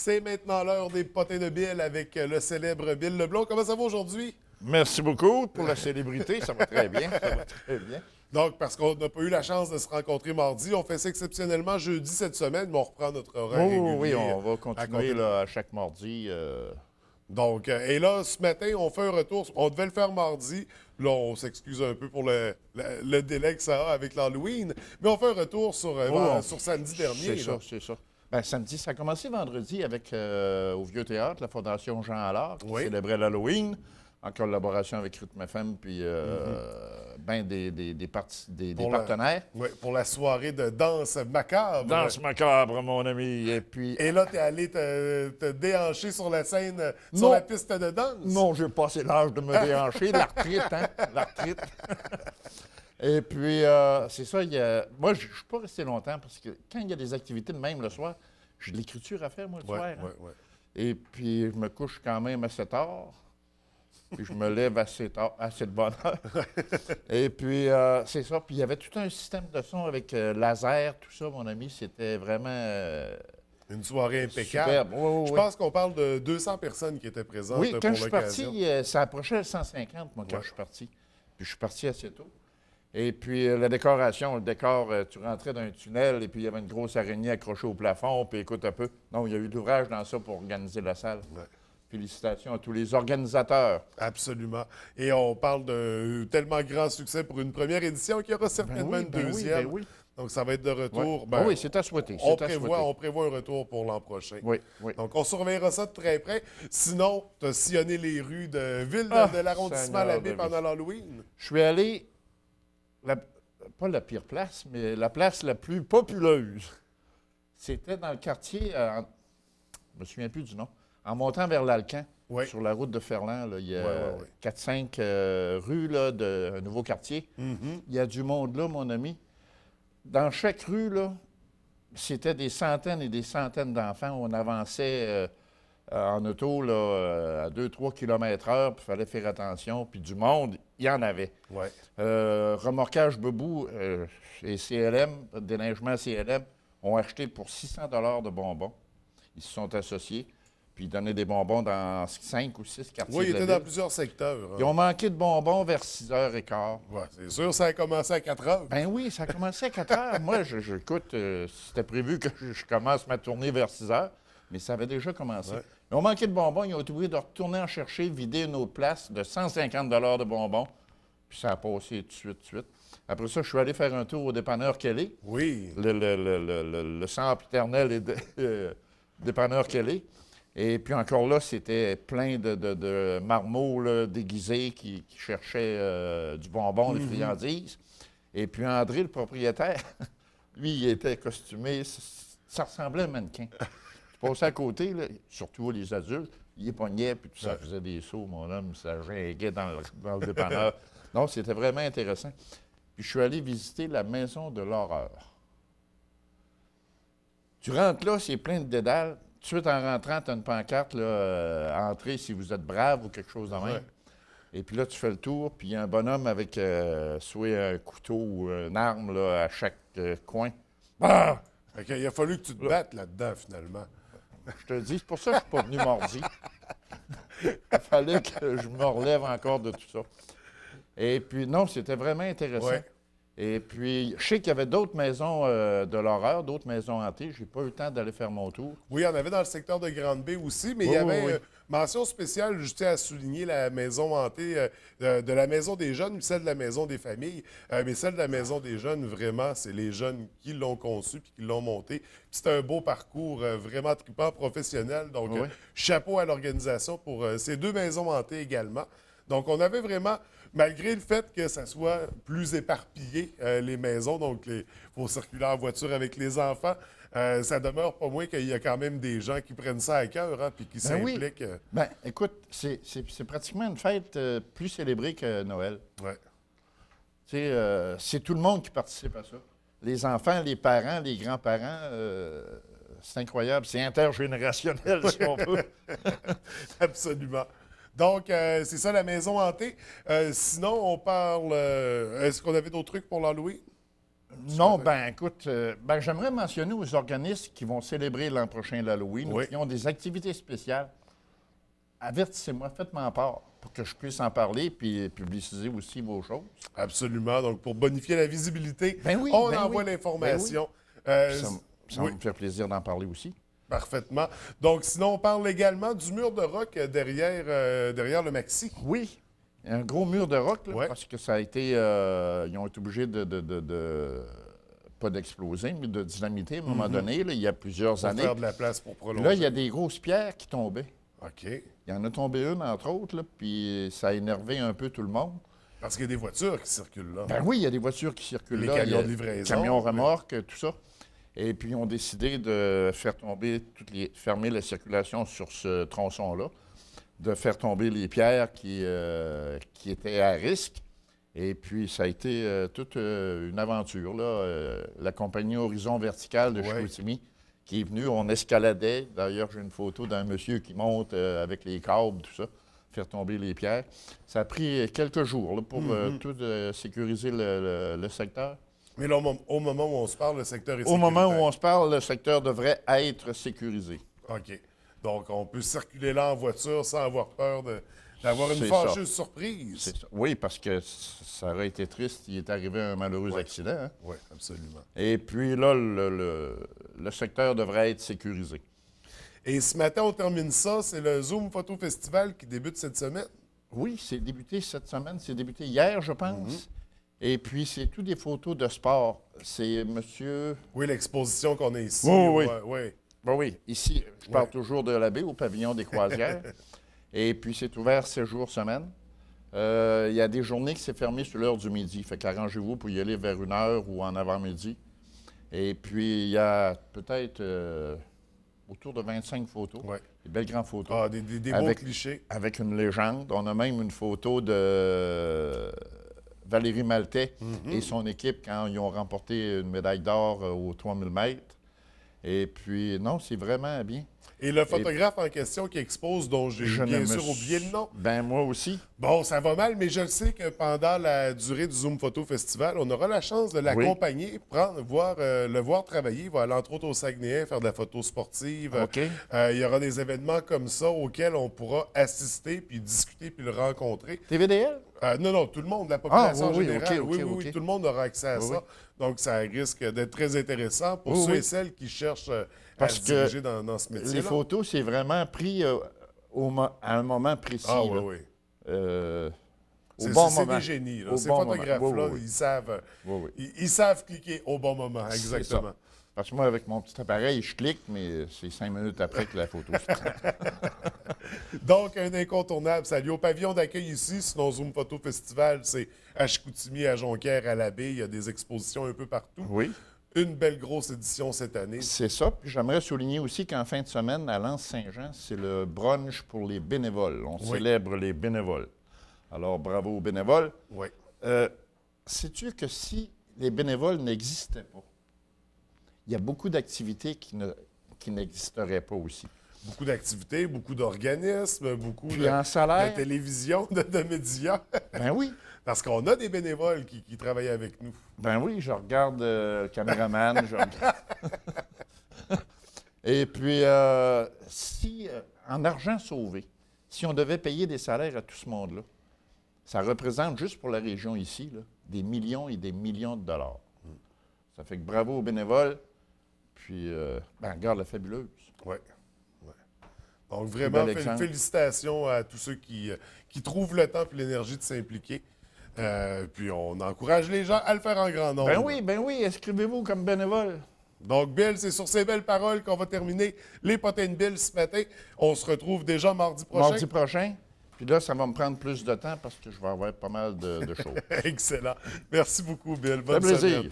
C'est maintenant l'heure des potins de Bill avec le célèbre Bill Leblond. Comment ça va aujourd'hui? Merci beaucoup pour la célébrité. Ça va très bien. Ça va très bien. Donc, parce qu'on n'a pas eu la chance de se rencontrer mardi, on fait ça exceptionnellement jeudi cette semaine, mais on reprend notre horaire régulier. Oui, on va continuer là, à chaque mardi. Donc, et là, ce matin, on fait un retour. On devait le faire mardi. Là, on s'excuse un peu pour le délai que ça a avec l'Halloween. Mais on fait un retour sur samedi dernier. C'est ça, c'est ça. Ben, samedi, ça a commencé vendredi avec au Vieux Théâtre, la Fondation Jean Allard, qui célébrait l'Halloween en collaboration avec Rythme FM puis ben des partenaires. Oui, pour la soirée de danse macabre. Danse macabre, mon ami. Et là, t'es allé te déhancher sur la scène, sur la piste de danse? Non, j'ai passé l'âge de me déhancher. L'arthrite, hein? L'arthrite. Et puis, c'est ça, moi, je ne suis pas resté longtemps parce que quand il y a des activités de même le soir, j'ai de l'écriture à faire, moi, le soir. Ouais. Et puis, je me couche quand même assez tard. Puis, je me lève assez tard, assez de bonne heure. Et puis, c'est ça. Puis, il y avait tout un système de son avec laser, tout ça, mon ami. C'était vraiment... une soirée impeccable. Superbe. Oui. Je pense qu'on parle de 200 personnes qui étaient présentes pour l'occasion. Oui, quand je suis parti, ça approchait le 150, moi, quand je suis parti. Puis, je suis parti assez tôt. Et puis, la décoration, le décor, tu rentrais dans un tunnel et puis il y avait une grosse araignée accrochée au plafond. Puis, écoute un peu. Non, il y a eu de l'ouvrage dans ça pour organiser la salle. Ouais. Félicitations à tous les organisateurs. Absolument. Et on parle de tellement grand succès pour une première édition qu'il y aura certainement une deuxième. Oui. Donc, ça va être de retour. Ouais. Oui, c'est à souhaiter. On prévoit un retour pour l'an prochain. Oui. Donc, on surveillera ça de très près. Sinon, tu as sillonné les rues de ville de l'arrondissement Labbé pendant l'Halloween. Je suis allé, pas la pire place, mais la place la plus populeuse. C'était dans le quartier, je ne me souviens plus du nom, en montant vers l'Alcan, sur la route de Ferland. Là, il y a 4-5 rues là, d'un nouveau quartier. Il y a du monde là, mon ami. Dans chaque rue, là, c'était des centaines et des centaines d'enfants. On avançait en auto là, à 2-3 km/h, puis il fallait faire attention. Puis du monde, il y en avait. Ouais. Remorquage Bebou et CLM, déneigement CLM, ont acheté pour 600 $ de bonbons. Ils se sont associés. Puis ils donnaient des bonbons dans 5 ou 6 quartiers. Oui, ils de la étaient dans ville. plusieurs secteurs. Hein. Ils ont manqué de bonbons vers 6h15. Ouais, c'est sûr, ça a commencé à 4 heures. Ben oui, ça a commencé à 4 heures. Moi, écoute, c'était prévu que je commence ma tournée vers 6 heures, mais ça avait déjà commencé. Ouais. Ils ont manqué de bonbons, ils ont été obligés de retourner en chercher, vider une autre place de 150 $ de bonbons. Puis ça a passé tout de suite. Après ça, je suis allé faire un tour au dépanneur Kelly. Oui. Le sempiternel dépanneur Kelly. Et puis encore là, c'était plein de marmots là, déguisés qui cherchaient du bonbon, des friandises. Et puis André, le propriétaire, lui, il était costumé, ça ressemblait à un mannequin. Je passais à côté, là, surtout les adultes, il pognait, puis tout ça faisait des sauts, mon homme, ça ginguait dans le dépanneur. Non, c'était vraiment intéressant. Puis je suis allé visiter la Maison de l'Horreur. Tu rentres là, c'est plein de dédales. Tout de suite, en rentrant, tu as une pancarte, là, entrée si vous êtes brave ou quelque chose de même. Ouais. Et puis là, tu fais le tour, puis il y a un bonhomme avec soit un couteau ou une arme là, à chaque coin. Ah! Il a fallu que tu te battes là-dedans, finalement. Je te dis, c'est pour ça que je ne suis pas venu mardi. Il fallait que je me relève encore de tout ça. Et puis, non, c'était vraiment intéressant. Ouais. Et puis, je sais qu'il y avait d'autres maisons de l'horreur, d'autres maisons hantées. Je n'ai pas eu le temps d'aller faire mon tour. Oui, il y en avait dans le secteur de Grande-Baie aussi, mais il y avait mention spéciale, je tiens à souligner la maison hantée de la Maison des Jeunes, celle de la Maison des Familles. Mais celle de la Maison des Jeunes, vraiment, c'est les jeunes qui l'ont conçue puis qui l'ont montée. C'est un beau parcours vraiment trippant, professionnel. Donc, chapeau à l'organisation pour ces deux maisons hantées également. Donc, on avait vraiment, malgré le fait que ça soit plus éparpillé, les maisons, donc il faut circuler en voiture avec les enfants, ça demeure pas moins qu'il y a quand même des gens qui prennent ça à cœur, hein, puis qui s'impliquent. Oui. Ben, écoute, c'est pratiquement une fête plus célébrée que Noël. Ouais. Tu sais, c'est tout le monde qui participe à ça. Les enfants, les parents, les grands-parents, c'est incroyable. C'est intergénérationnel, si on veut. Absolument. Donc, c'est ça, la maison hantée. Sinon, on parle... Est-ce qu'on avait d'autres trucs pour l'Halloween? Non, ben écoute, j'aimerais mentionner aux organismes qui vont célébrer l'an prochain l'Halloween, Oui. qui ont des activités spéciales. Avertissez-moi, faites-moi en part pour que je puisse en parler puis publiciser aussi vos choses. Absolument. Donc, pour bonifier la visibilité, Ben oui, on ben envoie oui. l'information. Puis ça Oui. va me faire plaisir d'en parler aussi. Parfaitement. Donc, sinon, on parle également du mur de rock derrière le Maxi. Oui, un gros mur de roc, là, Ouais. parce que ça a été... ils ont été obligés pas d'exploser, mais de dynamiter à un moment donné, là, il y a plusieurs Pour années. faire de la place pour prolonger. Là, il y a des grosses pierres qui tombaient. OK. Il y en a tombé une, entre autres, là, puis ça a énervé un peu tout le monde. Parce qu'il y a des voitures qui circulent là. Ben oui, il y a des voitures qui circulent Les là. camions il y a de livraison, Camions remorques, tout ça. Et puis, ils ont décidé de faire tomber fermer la circulation sur ce tronçon-là, de faire tomber les pierres qui étaient à risque. Et puis, ça a été toute une aventure, là. La compagnie Horizon Vertical de Ouais. Chicoutimi qui est venue, on escaladait. D'ailleurs, j'ai une photo d'un monsieur qui monte avec les câbles, tout ça, faire tomber les pierres. Ça a pris quelques jours là, pour tout sécuriser le secteur. Mais là, au moment où on se parle, le secteur est Au moment où sécuritaire. on se parle, le secteur devrait être sécurisé. OK. Donc, on peut circuler là en voiture sans avoir peur d'avoir une C'est fâcheuse surprise. C'est ça. Oui, parce que ça aurait été triste. Il est arrivé un malheureux accident. Hein? Oui, absolument. Et puis là, le secteur devrait être sécurisé. Et ce matin, on termine ça. C'est le Zoom Photo Festival qui débute cette semaine. Oui, c'est débuté cette semaine. C'est débuté hier, je pense. Et puis, c'est tout des photos de sport. C'est monsieur... Oui, l'exposition qu'on a ici. Oui, oui. Oui. Ben oui, ici, je parle Ouais. toujours de la baie au pavillon des croisières. Et puis, c'est ouvert 7 jours semaine. Il y a des journées qui c'est fermé sur l'heure du midi. Fait qu'arrangez-vous pour y aller vers 1h ou en avant-midi. Et puis, il y a peut-être autour de 25 photos. Ouais. Des belles grandes photos. Ah, des beaux Avec- clichés. Avec une légende. On a même une photo de Valérie Maltais et son équipe quand ils ont remporté une médaille d'or aux 3000 mètres. Et puis, non, c'est vraiment bien. Et le photographe en question qui expose, dont j'ai Je bien ne sûr me oublié le nom. Ben, moi aussi. Bon, ça va mal, mais je le sais que pendant la durée du Zoom Photo Festival, on aura la chance de l'accompagner, le voir travailler. Il va aller entre autres au Saguenay, faire de la photo sportive. OK. Il y aura des événements comme ça auxquels on pourra assister, puis discuter, puis le rencontrer. TVDL? Non, tout le monde, la population oui, générale. OK, OK. Oui, tout le monde aura accès à Oui, ça. Donc, ça risque d'être très intéressant pour Oui, ceux oui. et celles qui cherchent à Parce se que diriger dans ce métier-là. Les photos, c'est vraiment pris à un moment précis. Ah oui, là. oui. Au C'est bon c'est moment. des génies. Là. Au Ces bon moment. photographes-là, Oui, oui, oui. ils savent, Oui, oui. ils savent cliquer au bon moment, C'est exactement. ça. Parce que moi, avec mon petit appareil, je clique, mais c'est 5 minutes après que la photo se prend. Donc, un incontournable. Salut au pavillon d'accueil ici. Sinon, Zoom Photo Festival, c'est à Chicoutimi, à Jonquière, à la baie. Il y a des expositions un peu partout. Oui. Une belle grosse édition cette année. C'est ça. Puis j'aimerais souligner aussi qu'en fin de semaine, à Lens-Saint-Jean, c'est le brunch pour les bénévoles. On célèbre les bénévoles. Alors, bravo aux bénévoles. Oui. Sais-tu que si les bénévoles n'existaient pas, il y a beaucoup d'activités qui n'existeraient pas aussi. Beaucoup d'activités, beaucoup d'organismes, beaucoup Puis en salaire, de télévision, de médias. ben oui. Parce qu'on a des bénévoles qui travaillent avec nous. Ben oui, je regarde le caméraman. je regarde. Et puis, en argent sauvé, si on devait payer des salaires à tout ce monde-là, ça représente, juste pour la région ici, là, des millions et des millions de dollars. Ça fait que bravo aux bénévoles. Puis, regarde la fabuleuse. Oui. Donc, vraiment, bel exemple. félicitations à tous ceux qui trouvent le temps et l'énergie de s'impliquer. Puis, on encourage les gens à le faire en grand nombre. Ben oui, inscrivez-vous comme bénévole. Donc, Bill, c'est sur ces belles paroles qu'on va terminer les potins de Bill ce matin. On se retrouve déjà mardi prochain. Mardi prochain. Puis là, ça va me prendre plus de temps parce que je vais avoir pas mal de choses. Excellent. Merci beaucoup, Bill. Ça Bonne fait plaisir. semaine.